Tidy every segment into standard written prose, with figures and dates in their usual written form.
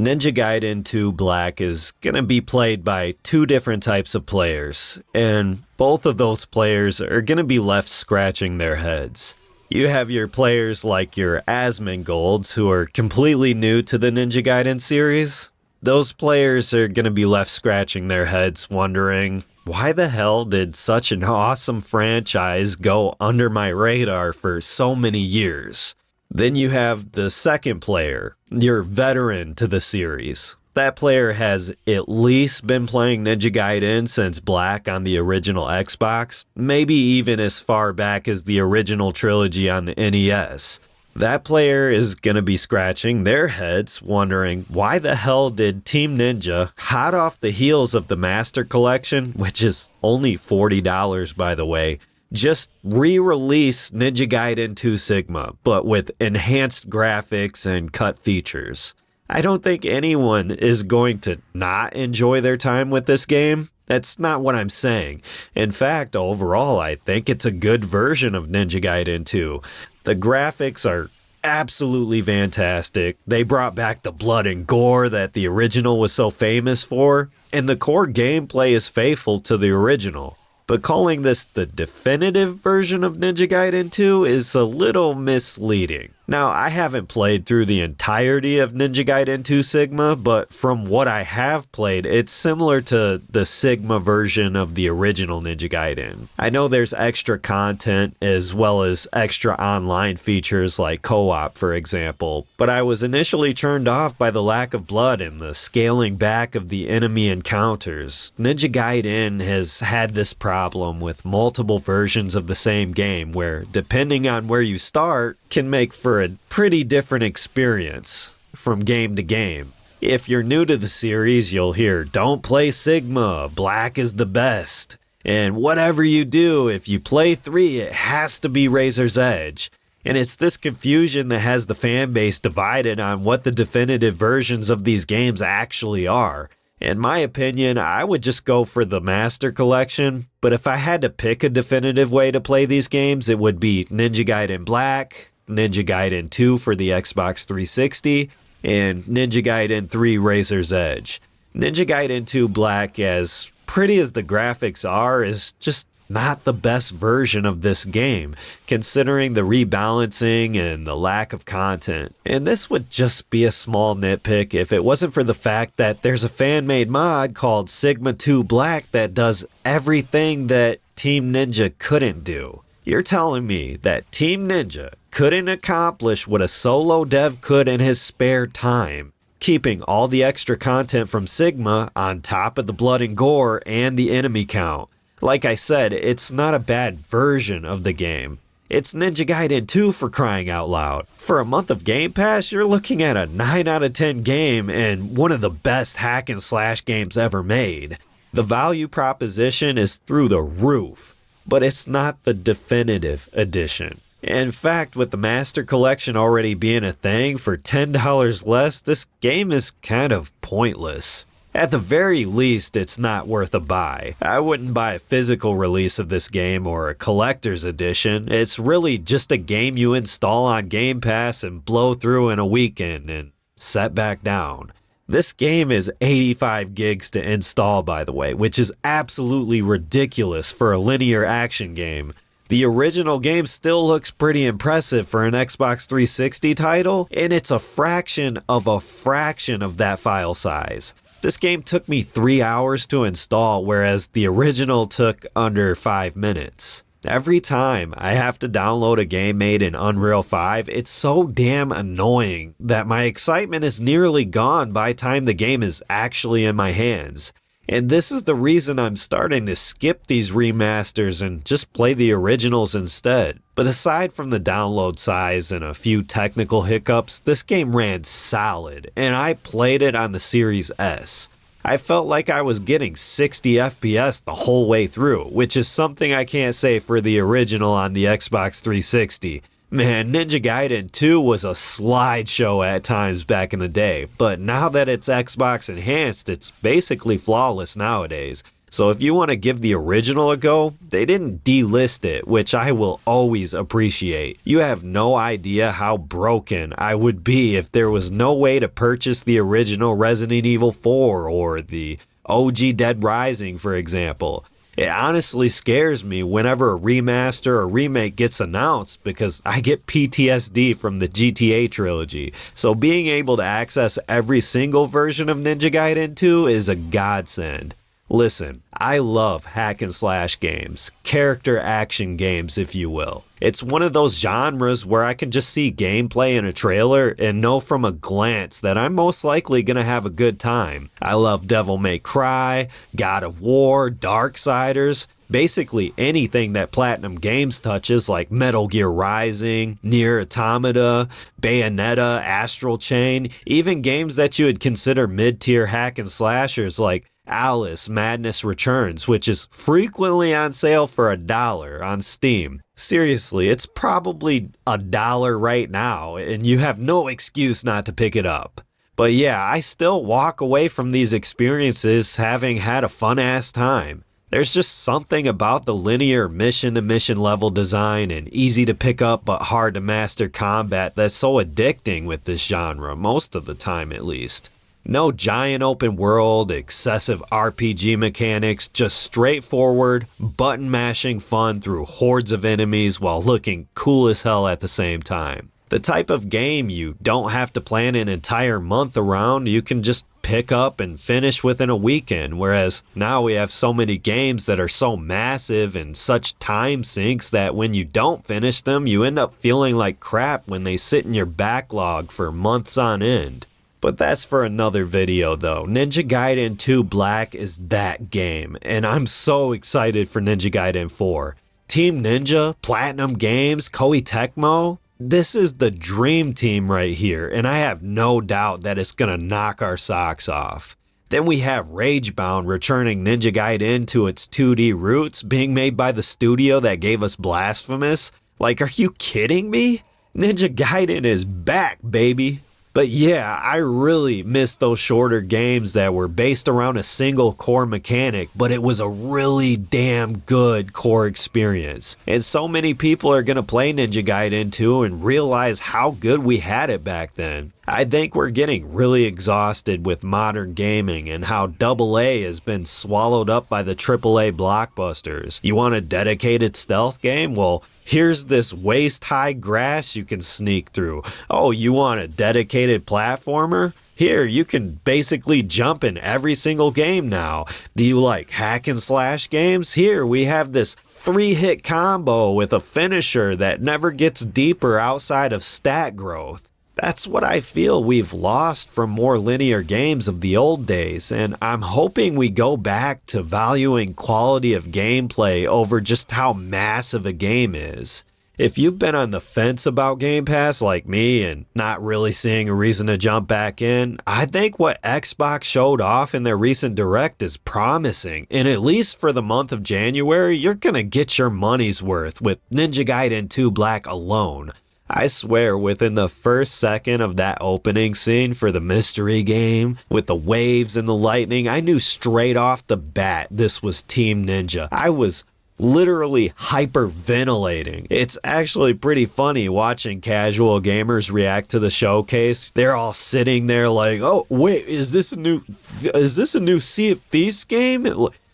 Ninja Gaiden 2 Black is going to be played by two different types of players, and both of those players are going to be left scratching their heads. You have your players like your Asmongold's who are completely new to the Ninja Gaiden series. Those players are going to be left scratching their heads wondering, why the hell did such an awesome franchise go under my radar for so many years? Then you have the second player, your veteran to the series. That player has at least been playing Ninja Gaiden since Black on the original Xbox, maybe even as far back as the original trilogy on the NES. That player is going to be scratching their heads wondering, why the hell did Team Ninja, hot off the heels of the Master Collection, which is only $40 by the way, just re-release Ninja Gaiden 2 Sigma, but with enhanced graphics and cut features. I don't think anyone is going to not enjoy their time with this game. That's not what I'm saying. In fact, overall, I think it's a good version of Ninja Gaiden 2. The graphics are absolutely fantastic. They brought back the blood and gore that the original was so famous for, and the core gameplay is faithful to the original. But calling this the definitive version of Ninja Gaiden 2 is a little misleading. Now, I haven't played through the entirety of Ninja Gaiden 2 Sigma, but from what I have played, it's similar to the Sigma version of the original Ninja Gaiden. I know there's extra content as well as extra online features like co-op, for example, but I was initially turned off by the lack of blood and the scaling back of the enemy encounters. Ninja Gaiden has had this problem with multiple versions of the same game where, depending on where you start, can make for a pretty different experience from game to game. If you're new to the series, you'll hear, don't play Sigma, Black is the best. And whatever you do, if you play 3, it has to be Razor's Edge. And it's this confusion that has the fan base divided on what the definitive versions of these games actually are. In my opinion, I would just go for the Master Collection, but if I had to pick a definitive way to play these games, it would be Ninja Gaiden Black, Ninja Gaiden 2 for the Xbox 360, and Ninja Gaiden 3 Razor's Edge. Ninja Gaiden 2 Black, as pretty as the graphics are, is just not the best version of this game, considering the rebalancing and the lack of content. And this would just be a small nitpick if it wasn't for the fact that there's a fan-made mod called Sigma 2 Black that does everything that Team Ninja couldn't do. You're telling me that Team Ninja couldn't accomplish what a solo dev could in his spare time, keeping all the extra content from Sigma on top of the blood and gore and the enemy count. Like I said, it's not a bad version of the game. It's Ninja Gaiden 2 for crying out loud. For a month of Game Pass, you're looking at a 9 out of 10 game and one of the best hack and slash games ever made. The value proposition is through the roof, but it's not the definitive edition. In fact, with the Master Collection already being a thing, for $10 less, this game is kind of pointless. At the very least, it's not worth a buy. I wouldn't buy a physical release of this game or a collector's edition. It's really just a game you install on Game Pass and blow through in a weekend and set back down. This game is 85 gigs to install, by the way, which is absolutely ridiculous for a linear action game. The original game still looks pretty impressive for an Xbox 360 title, and it's a fraction of that file size. This game took me 3 hours to install, whereas the original took under 5 minutes. Every time I have to download a game made in Unreal 5, it's so damn annoying that my excitement is nearly gone by the time the game is actually in my hands. And this is the reason I'm starting to skip these remasters and just play the originals instead. But aside from the download size and a few technical hiccups, this game ran solid, and I played it on the Series S. I felt like I was getting 60 FPS the whole way through, which is something I can't say for the original on the Xbox 360. Man, Ninja Gaiden 2 was a slideshow at times back in the day, but now that it's Xbox enhanced, it's basically flawless nowadays. So if you want to give the original a go, they didn't delist it, which I will always appreciate. You have no idea how broken I would be if there was no way to purchase the original Resident Evil 4 or the OG Dead Rising, for example. It honestly scares me whenever a remaster or remake gets announced because I get PTSD from the GTA trilogy. So being able to access every single version of Ninja Gaiden 2 is a godsend. Listen, I love hack and slash games, character action games if you will. It's one of those genres where I can just see gameplay in a trailer and know from a glance that I'm most likely going to have a good time. I love Devil May Cry, God of War, Darksiders, basically anything that Platinum Games touches like Metal Gear Rising, Nier Automata, Bayonetta, Astral Chain, even games that you would consider mid-tier hack and slashers like Alice Madness Returns, which is frequently on sale for $1 on Steam. Seriously, it's probably $1 right now, and you have no excuse not to pick it up. But yeah, I still walk away from these experiences having had a fun-ass time. There's just something about the linear mission-to-mission level design and easy to pick up but hard to master combat that's so addicting with this genre, most of the time at least. No giant open world, excessive RPG mechanics, just straightforward, button mashing fun through hordes of enemies while looking cool as hell at the same time. The type of game you don't have to plan an entire month around, you can just pick up and finish within a weekend, whereas now we have so many games that are so massive and such time sinks that when you don't finish them, you end up feeling like crap when they sit in your backlog for months on end. But that's for another video though. Ninja Gaiden 2 Black is that game, and I'm so excited for Ninja Gaiden 4. Team Ninja, Platinum Games, Koei Tecmo, this is the dream team right here, and I have no doubt that it's gonna knock our socks off. Then we have Ragebound returning Ninja Gaiden to its 2D roots, being made by the studio that gave us Blasphemous. Like, are you kidding me? Ninja Gaiden is back, baby. But yeah, I really miss those shorter games that were based around a single core mechanic, but it was a really damn good core experience. And so many people are going to play Ninja Gaiden 2 and realize how good we had it back then. I think we're getting really exhausted with modern gaming and how AA has been swallowed up by the AAA blockbusters. You want a dedicated stealth game? Well, here's this waist-high grass you can sneak through. Oh, you want a dedicated platformer? Here, you can basically jump in every single game now. Do you like hack and slash games? Here, we have this 3-hit combo with a finisher that never gets deeper outside of stat growth. That's what I feel we've lost from more linear games of the old days, and I'm hoping we go back to valuing quality of gameplay over just how massive a game is. If you've been on the fence about Game Pass like me and not really seeing a reason to jump back in, I think what Xbox showed off in their recent Direct is promising, and at least for the month of January, you're gonna get your money's worth with Ninja Gaiden 2 Black alone. I swear, within the first second of that opening scene for the mystery game, with the waves and the lightning, I knew straight off the bat this was Team Ninja. I was literally hyperventilating. It's actually pretty funny watching casual gamers react to the showcase. They're all sitting there like, oh wait, is this a new Sea of Thieves game?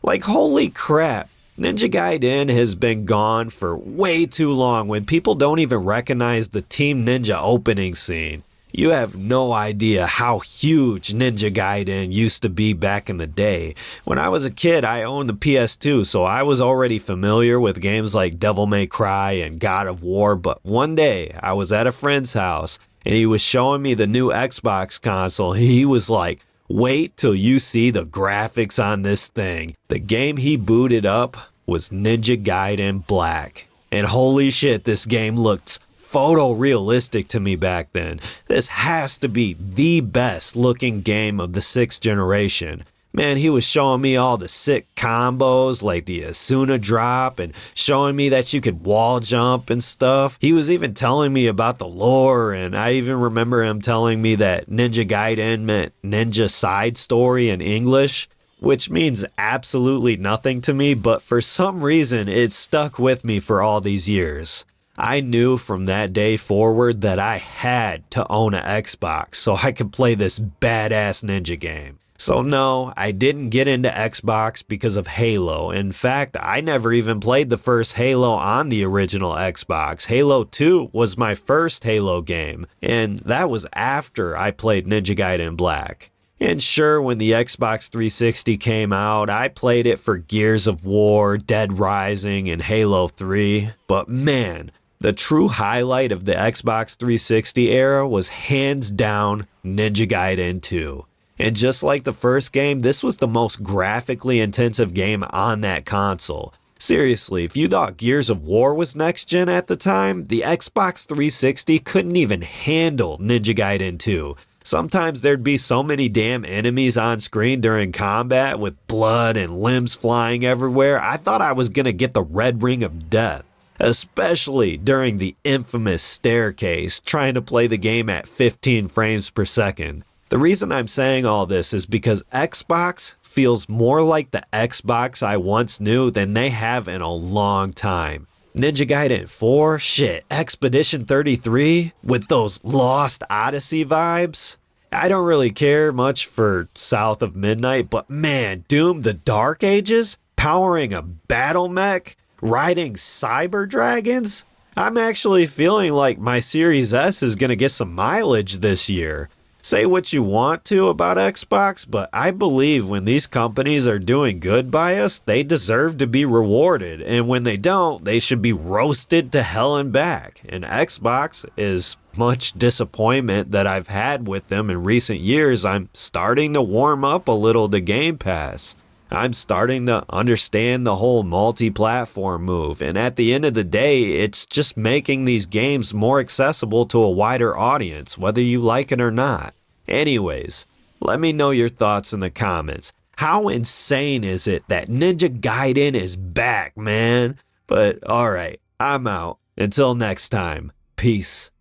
Like, holy crap. Ninja Gaiden has been gone for way too long when people don't even recognize the Team Ninja opening scene. You have no idea how huge Ninja Gaiden used to be back in the day. When I was a kid, I owned the PS2, so I was already familiar with games like Devil May Cry and God of War, but one day I was at a friend's house and he was showing me the new Xbox console. He was like, wait till you see the graphics on this thing. The game he booted up was Ninja Gaiden Black. And holy shit, this game looked photorealistic to me back then. This has to be the best looking game of the 6th generation. Man, he was showing me all the sick combos like the Asuna drop and showing me that you could wall jump and stuff. He was even telling me about the lore, and I even remember him telling me that Ninja Gaiden meant Ninja Side Story in English. which means absolutely nothing to me, but for some reason it stuck with me for all these years. I knew from that day forward that I had to own an Xbox so I could play this badass ninja game. So no, I didn't get into Xbox because of Halo. In fact, I never even played the first Halo on the original Xbox. Halo 2 was my first Halo game, and that was after I played Ninja Gaiden Black. And sure, when the Xbox 360 came out, I played it for Gears of War, Dead Rising, and Halo 3. But man, the true highlight of the Xbox 360 era was hands down Ninja Gaiden 2. And just like the first game, this was the most graphically intensive game on that console. Seriously, if you thought Gears of War was next gen at the time, the Xbox 360 couldn't even handle Ninja Gaiden 2. Sometimes there'd be so many damn enemies on screen during combat with blood and limbs flying everywhere, I thought I was gonna get the red ring of death. Especially during the infamous staircase, trying to play the game at 15 frames per second. The reason I'm saying all this is because Xbox feels more like the Xbox I once knew than they have in a long time. Ninja Gaiden 4, shit, Expedition 33, with those Lost Odyssey vibes. I don't really care much for South of Midnight, but man, Doom the Dark Ages, powering a battle mech, riding cyber dragons? I'm actually feeling like my Series S is gonna get some mileage this year. Say what you want to about Xbox, but I believe when these companies are doing good by us, they deserve to be rewarded, and when they don't, they should be roasted to hell and back. And Xbox, as much disappointment that I've had with them in recent years, I'm starting to warm up a little to Game Pass. I'm starting to understand the whole multi-platform move, and at the end of the day, it's just making these games more accessible to a wider audience, whether you like it or not. Anyways, let me know your thoughts in the comments. How insane is it that Ninja Gaiden is back, man? But alright, I'm out. Until next time, peace.